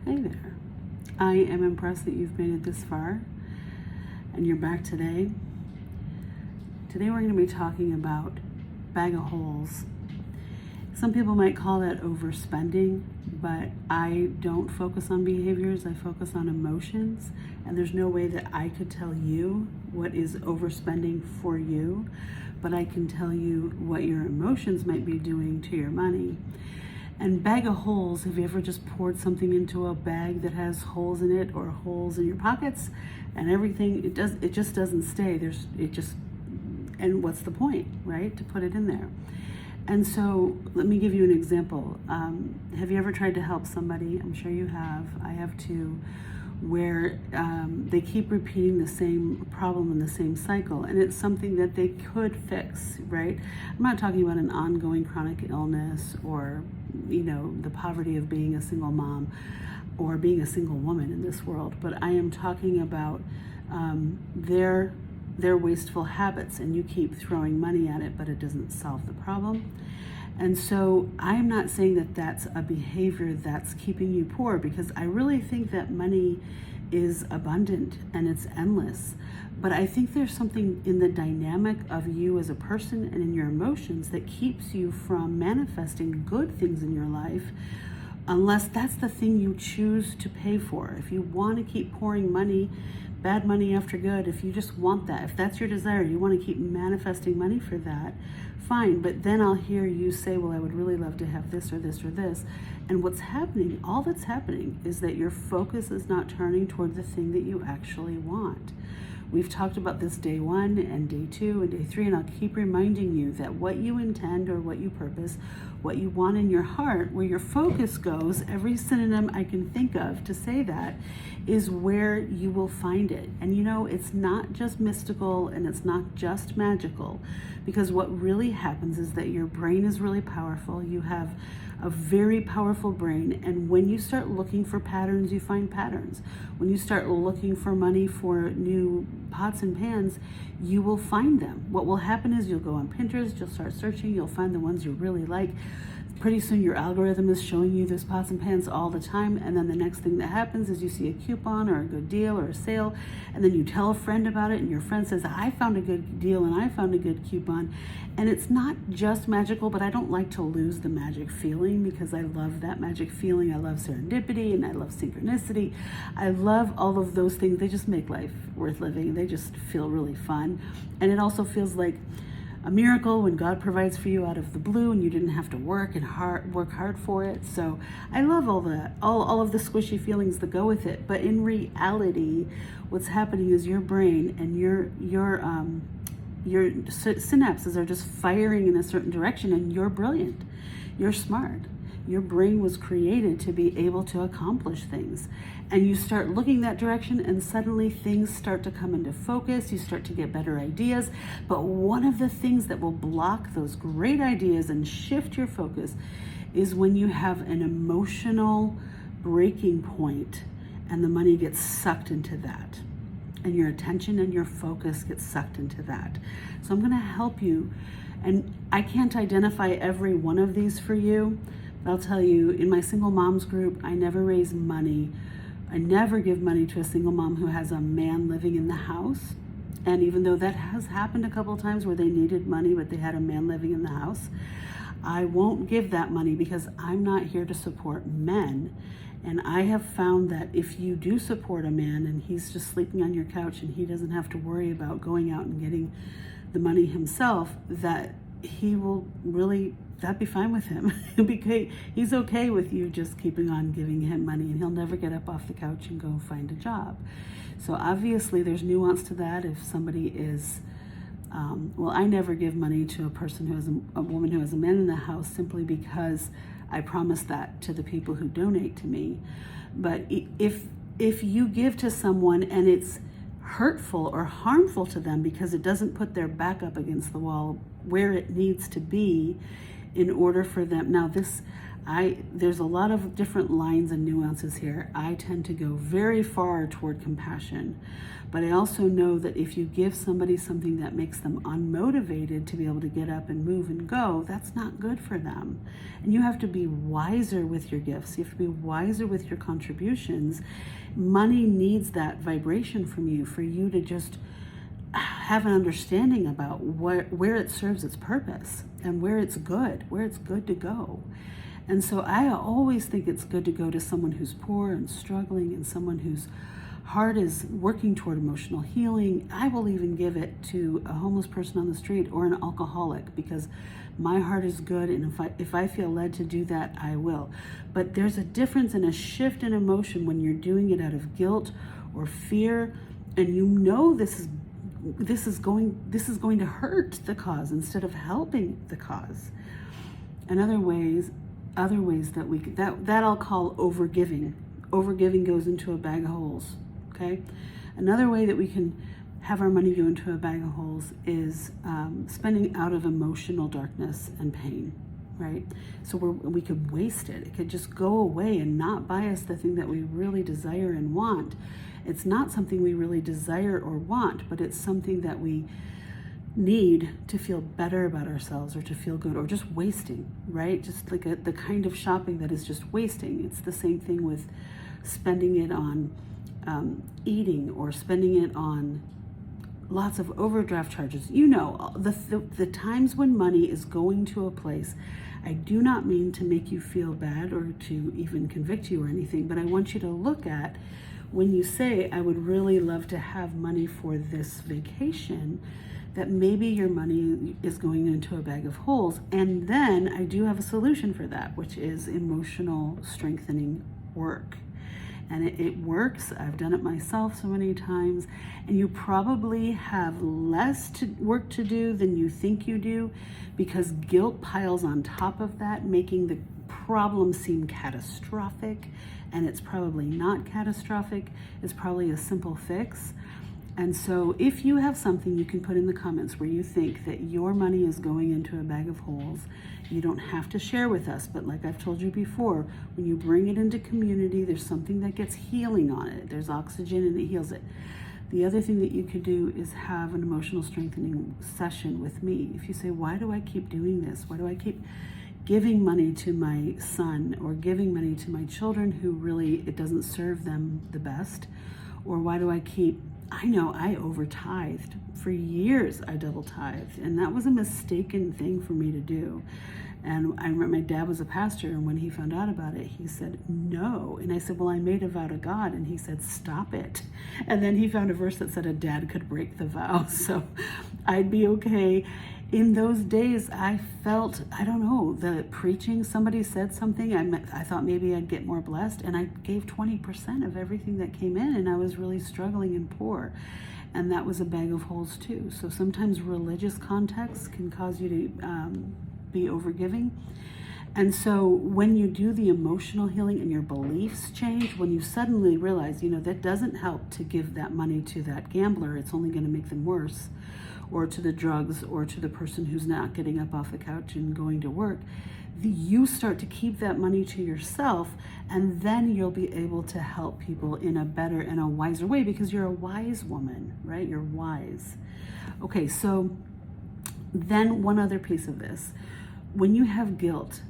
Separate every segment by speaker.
Speaker 1: Hey there. I am impressed that you've made it this far and you're back today. Today we're going to be talking about bag of holes. Some people might call that overspending, but I don't focus on behaviors, I focus on emotions, and there's no way that I could tell you what is overspending for you, but I can tell you what your emotions might be doing to your money. And bag of holes, have you ever just poured something into a bag that has holes in it or holes in your pockets and everything? It just doesn't stay. And what's the point, right? To put it in there. And so let me give you an example. Have you ever tried to help somebody? I'm sure you have. I have too, where they keep repeating the same problem in the same cycle, and it's something that they could fix, right? I'm not talking about an ongoing chronic illness or, the poverty of being a single mom or being a single woman in this world, but I am talking about their wasteful habits, and you keep throwing money at it, but it doesn't solve the problem. And so I'm not saying that that's a behavior that's keeping you poor, because I really think that money is abundant and it's endless. But I think there's something in the dynamic of you as a person and in your emotions that keeps you from manifesting good things in your life, unless that's the thing you choose to pay for. If you want to keep pouring money, bad money after good, if you just want that, if that's your desire, you want to keep manifesting money for that, fine. But then I'll hear you say, well, I would really love to have this or this or this. And what's happening, all that's happening, is that your focus is not turning toward the thing that you actually want. We've talked about this day 1 and day 2 and day 3, and I'll keep reminding you that what you intend or what you purpose, what you want in your heart, where your focus goes, every synonym I can think of to say that, is where you will find it. And it's not just mystical and it's not just magical, because what really happens is that your brain is really powerful. You have a very powerful brain, and when you start looking for patterns, you find patterns. When you start looking for money for new pots and pans, you will find them. What will happen is you'll go on Pinterest, you'll start searching, you'll find the ones you really like. Pretty soon your algorithm is showing you those pots and pans all the time, and then the next thing that happens is you see a coupon or a good deal or a sale, and then you tell a friend about it, and your friend says, I found a good deal and I found a good coupon. And it's not just magical, but I don't like to lose the magic feeling, because I love that magic feeling. I love serendipity and I love synchronicity. I love all of those things. They just make life worth living. They just feel really fun. And it also feels like a miracle when God provides for you out of the blue and you didn't have to work hard for it. So I love all that, all of the squishy feelings that go with it. But in reality, what's happening is your brain and your synapses are just firing in a certain direction, and you're brilliant. You're smart. Your brain was created to be able to accomplish things. And you start looking that direction, and suddenly things start to come into focus. You start to get better ideas. But one of the things that will block those great ideas and shift your focus is when you have an emotional breaking point and the money gets sucked into that. And your attention and your focus gets sucked into that. So I'm going to help you. And I can't identify every one of these for you. But I'll tell you, in my single moms group, I never raise money. I never give money to a single mom who has a man living in the house. And even though that has happened a couple of times where they needed money, but they had a man living in the house, I won't give that money, because I'm not here to support men. And I have found that if you do support a man and he's just sleeping on your couch and he doesn't have to worry about going out and getting the money himself, that he will really, that'd be fine with him. He's okay with you just keeping on giving him money, and he'll never get up off the couch and go find a job. So obviously there's nuance to that. If somebody is, I never give money to a person who has a woman who has a man in the house, simply because I promise that to the people who donate to me. But if you give to someone and it's hurtful or harmful to them because it doesn't put their back up against the wall where it needs to be in order for them. Now this, There's a lot of different lines and nuances here. I tend to go very far toward compassion, but I also know that if you give somebody something that makes them unmotivated to be able to get up and move and go, that's not good for them. And you have to be wiser with your gifts. You have to be wiser with your contributions. Money needs that vibration from you for you to just have an understanding about where it serves its purpose and where it's good to go. And so I always think it's good to go to someone who's poor and struggling and someone whose heart is working toward emotional healing. I will even give it to a homeless person on the street or an alcoholic because my heart is good, and if I feel led to do that, I will. But there's a difference and a shift in emotion when you're doing it out of guilt or fear, and you know this is going to hurt the cause instead of helping the cause. And other ways that I'll call overgiving. Overgiving goes into a bag of holes. Okay. Another way that we can have our money go into a bag of holes is spending out of emotional darkness and pain. Right? So we could waste it. It could just go away and not buy us the thing that we really desire and want. It's not something we really desire or want, but it's something that we need to feel better about ourselves or to feel good, or just wasting, right? Just like the kind of shopping that is just wasting. It's the same thing with spending it on eating or spending it on lots of overdraft charges. You know, the times when money is going to a place, I do not mean to make you feel bad or to even convict you or anything, but I want you to look at when you say, I would really love to have money for this vacation, that maybe your money is going into a bag of holes. And then I do have a solution for that, which is emotional strengthening work. And it works. I've done it myself so many times. And you probably have less work to do than you think you do, because guilt piles on top of that, making the problem seem catastrophic. And it's probably not catastrophic. It's probably a simple fix. And so if you have something you can put in the comments where you think that your money is going into a bag of holes, you don't have to share with us. But like I've told you before, when you bring it into community, there's something that gets healing on it. There's oxygen and it heals it. The other thing that you could do is have an emotional strengthening session with me. If you say, why do I keep doing this? Why do I keep giving money to my son or giving money to my children who really, it doesn't serve them the best? Or why do I know I over-tithed. For years I double-tithed, and that was a mistaken thing for me to do. And I remember my dad was a pastor, and when he found out about it, he said, no. And I said, well, I made a vow to God. And he said, stop it. And then he found a verse that said a dad could break the vow. So I'd be okay. In those days, I felt, I don't know, the preaching, somebody said something, I thought maybe I'd get more blessed, and I gave 20% of everything that came in, and I was really struggling and poor. And that was a bag of holes too. So sometimes religious context can cause you to be overgiving. And so when you do the emotional healing and your beliefs change, when you suddenly realize, that doesn't help to give that money to that gambler, it's only going to make them worse, or to the drugs, or to the person who's not getting up off the couch and going to work, you start to keep that money to yourself, and then you'll be able to help people in a better and a wiser way, because you're a wise woman, right? You're wise. Okay, so then one other piece of this. When you have guilt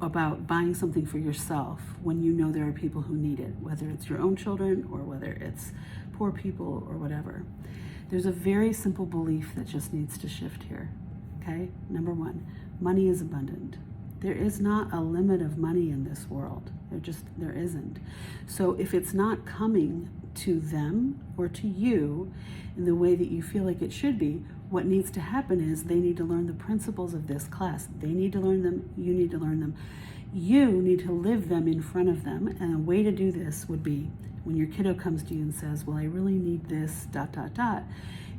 Speaker 1: about buying something for yourself, when you know there are people who need it, whether it's your own children or whether it's poor people or whatever, there's a very simple belief that just needs to shift here, okay? Number one, money is abundant. There is not a limit of money in this world. There isn't. So if it's not coming to them or to you in the way that you feel like it should be, what needs to happen is they need to learn the principles of this class. They need to learn them. You need to learn them. You need to live them in front of them. And a way to do this would be when your kiddo comes to you and says, well, I really need this, ...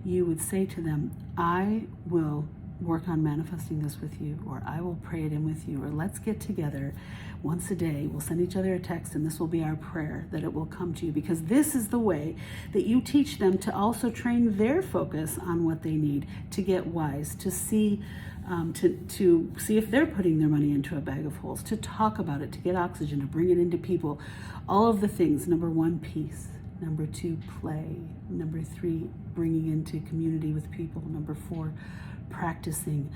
Speaker 1: You would say to them, I will work on manifesting this with you, or I will pray it in with you, or let's get together once a day. We'll send each other a text, and this will be our prayer that it will come to you, because this is the way that you teach them to also train their focus on what they need, to get wise, to see to see if they're putting their money into a bag of holes, to talk about it, to get oxygen, to bring it into people. All of the things. Number 1, peace. Number 2, play. Number 3, bringing into community with people. Number 4, practicing.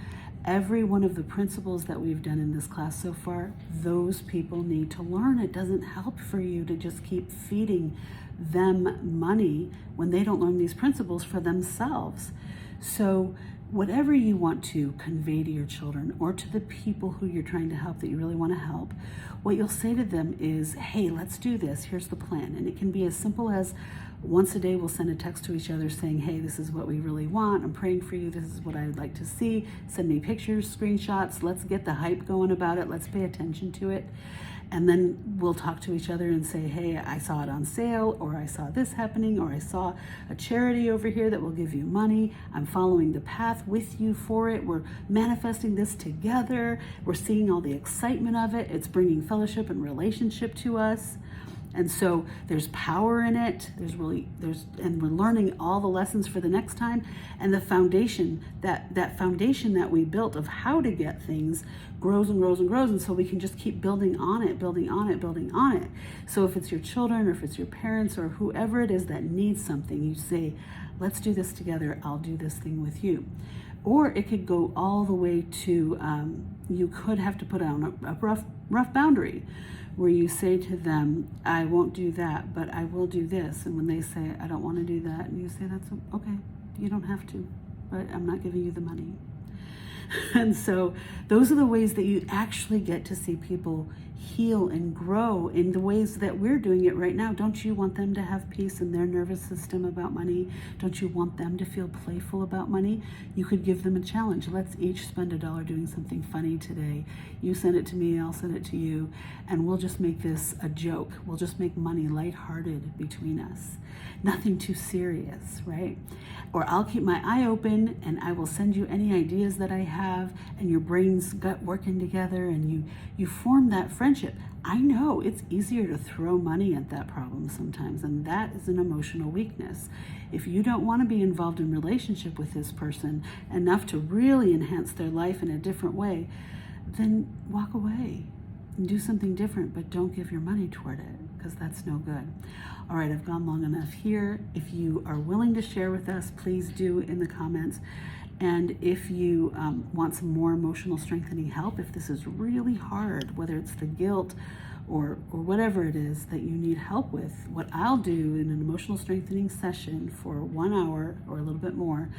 Speaker 1: Every one of the principles that we've done in this class so far, those people need to learn. It doesn't help for you to just keep feeding them money when they don't learn these principles for themselves. So whatever you want to convey to your children or to the people who you're trying to help, that you really want to help, what you'll say to them is, hey, let's do this. Here's the plan. And it can be as simple as once a day we'll send a text to each other saying, hey, this is what we really want. I'm praying for you. This is what I would like to see. Send me pictures, screenshots. Let's get the hype going about it. Let's pay attention to it. And then we'll talk to each other and say, hey, I saw it on sale, or I saw this happening, or I saw a charity over here that will give you money. I'm following the path with you for it. We're manifesting this together. We're seeing all the excitement of it. It's bringing fellowship and relationship to us. And so there's power in it. And we're learning all the lessons for the next time. And the foundation, that foundation that we built of how to get things grows and grows and grows. And so we can just keep building on it, building on it, building on it. So if it's your children, or if it's your parents, or whoever it is that needs something, you say, let's do this together. I'll do this thing with you. Or it could go all the way to, you could have to put on a rough boundary, where you say to them, I won't do that, but I will do this. And when they say, I don't want to do that, and you say, that's okay, you don't have to, but I'm not giving you the money. And so those are the ways that you actually get to see people heal and grow in the ways that we're doing it right now. Don't you want them to have peace in their nervous system about money? Don't you want them to feel playful about money? You could give them a challenge. Let's each spend $1 doing something funny today. You send it to me, I'll send it to you, and we'll just make this a joke. We'll just make money lighthearted between us. Nothing too serious, right? Or I'll keep my eye open and I will send you any ideas that I have, and your brains got working together, and you form that friendship. I know it's easier to throw money at that problem sometimes, and that is an emotional weakness. If you don't want to be involved in relationship with this person enough to really enhance their life in a different way, then walk away and do something different, but don't give your money toward it, because that's no good. All right, I've gone long enough here. If you are willing to share with us, please do in the comments. And if you want some more emotional strengthening help, if this is really hard, whether it's the guilt or whatever it is that you need help with, what I'll do in an emotional strengthening session for 1 hour or a little bit more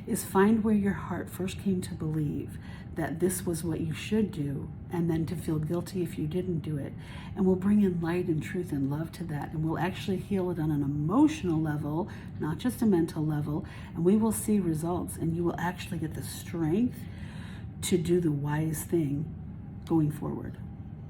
Speaker 1: is find where your heart first came to believe that this was what you should do, and then to feel guilty if you didn't do it. And we'll bring in light and truth and love to that, and we'll actually heal it on an emotional level, not just a mental level, and we will see results, and you will actually get the strength to do the wise thing going forward.